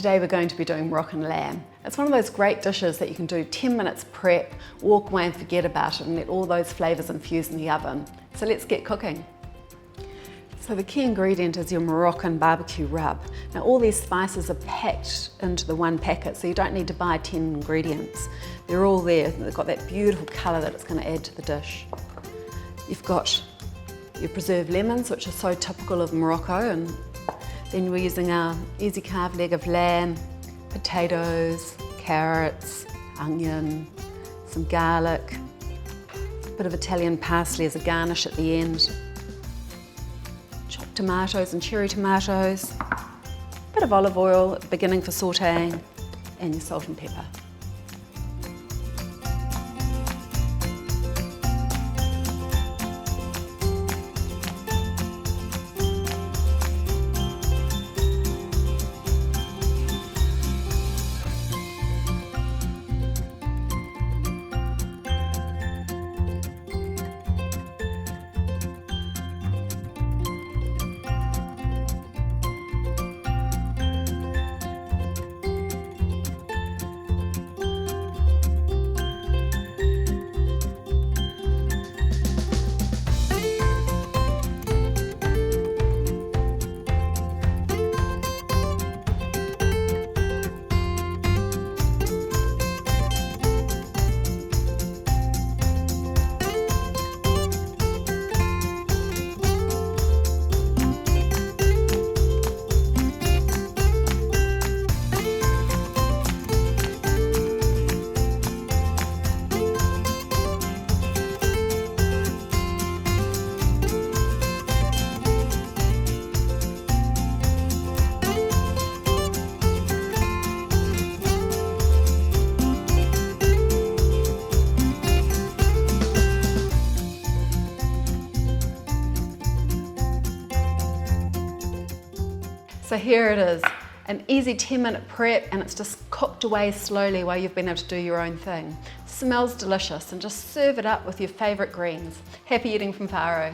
Today we're going to be doing Moroccan lamb. It's one of those great dishes that you can do 10 minutes prep, walk away and forget about it and let all those flavours infuse in the oven. So let's get cooking. So the key ingredient is your Moroccan barbecue rub. Now all these spices are packed into the one packet, so you don't need to buy 10 ingredients. They're all there. They've got that beautiful colour that it's going to add to the dish. You've got your preserved lemons, which are so typical of Morocco, and then we're using our easy carved leg of lamb, potatoes, carrots, onion, some garlic, a bit of Italian parsley as a garnish at the end, chopped tomatoes and cherry tomatoes, a bit of olive oil at the beginning for sautéing, and your salt and pepper. So here it is, an easy 10-minute prep, and it's just cooked away slowly while you've been able to do your own thing. Smells delicious, and just serve it up with your favourite greens. Happy eating from Faro.